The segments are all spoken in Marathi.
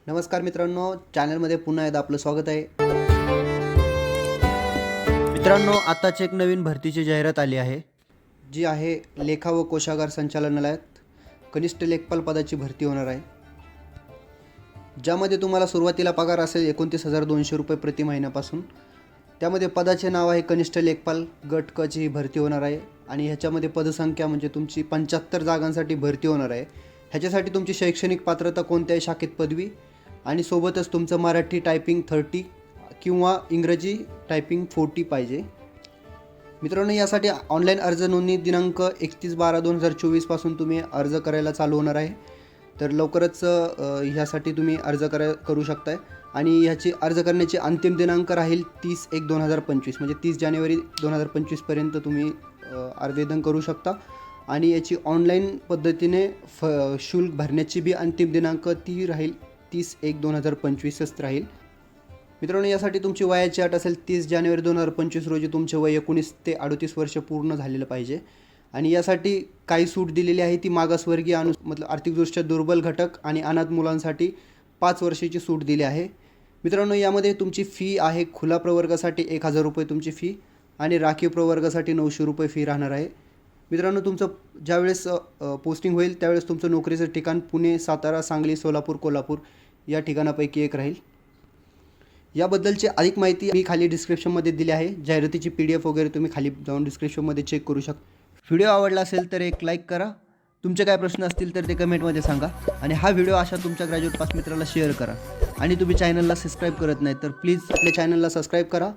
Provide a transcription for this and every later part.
नमस्कार मित्रांनो, चॅनलमध्ये पुन्हा एकदा आपलं स्वागत आहे. मित्रांनो, आताच एक नवीन भरतीची जाहिरात आली आहे, जी आहे लेखा व कोशागार संचालनालयात कनिष्ठ लेखपाल पदाची भरती होणार आहे. ज्यामध्ये तुम्हाला सुरुवातीला पगार असेल 29,200 रुपये प्रति महिन्यापासून. त्यामध्ये पदाचे नाव आहे कनिष्ठ लेखपाल गट क ची भरती होणार आहे आणि ह्याच्यामध्ये पदसंख्या म्हणजे तुमची 75 जागांसाठी भरती होणार आहे. ह्याच्यासाठी तुमची शैक्षणिक पात्रता कोणत्याही शाखेत पदवी आणि सोबतच तुमचं मराठी टायपिंग 30 किंवा इंग्रजी टायपिंग 40 पाहिजे. मित्रांनो, यासाठी ऑनलाईन अर्ज नोंदणी दिनांक 31/12/2024 पासून तुम्ही अर्ज करायला चालू होणार आहे. तर लवकरच ह्यासाठी तुम्ही अर्ज करू शकताय आणि ह्याची अर्ज करण्याची अंतिम दिनांक राहील 30/1/2025 म्हणजे 30 जानेवारी 2025 पर्यंत तुम्ही आवेदन करू शकता. आणि याची ऑनलाईन पद्धतीने शुल्क भरण्याची बी अंतिम दिनांक ती राहील 30/1/2025च राहील. मित्रांनो, यासाठी तुमची वयाची अट असेल 30 जानेवारी 2025 रोजी तुमचे वय 19 ते 38 वर्ष पूर्ण झालेलं पाहिजे. आणि यासाठी काही सूट दिलेली आहे, ती मागासवर्गीय मतलब आर्थिकदृष्ट्या दुर्बल घटक आणि अनाथ मुलांसाठी 5 वर्षाची सूट दिली आहे. मित्रांनो, यामध्ये तुमची फी आहे खुला प्रवर्गासाठी 1,000 रुपये तुमची फी आणि राखीव प्रवर्गासाठी 900 रुपये फी राहणार आहे. मित्रांनो, तुमचं ज्यावेळेस पोस्टिंग होईल त्यावेळेस तुमचं नोकरीचं ठिकाण पुणे, सातारा, सांगली, सोलापूर, कोल्हापूर या ठिकाणापैकी एक राहील. याबद्दलची अधिक माहिती मी खाली डिस्क्रिप्शनमध्ये दिली आहे. जाहिरातीची PDF वगैरे तुम्ही खाली जाऊन डिस्क्रिप्शनमध्ये चेक करू शकता. व्हिडिओ आवडला असेल तर एक लाईक करा. तुमचे काय प्रश्न असतील तर ते कमेंटमध्ये सांगा आणि हा व्हिडिओ अशा तुमच्या ग्रॅज्युएट पास मित्राला शेअर करा. आणि तुम्ही चॅनलला सबस्क्राईब करत नाही तर प्लीज आपल्या चॅनलला सबस्क्राईब करा,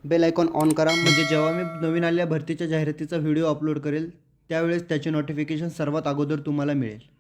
बेल आयकॉन ऑन करा, म्हणजे जेव्हा मी नवीन आलेल्या भरतीच्या जाहिरातीचा व्हिडिओ अपलोड करेल त्यावेळेस त्याचे नोटिफिकेशन सर्वात अगोदर तुम्हाला मिळेल.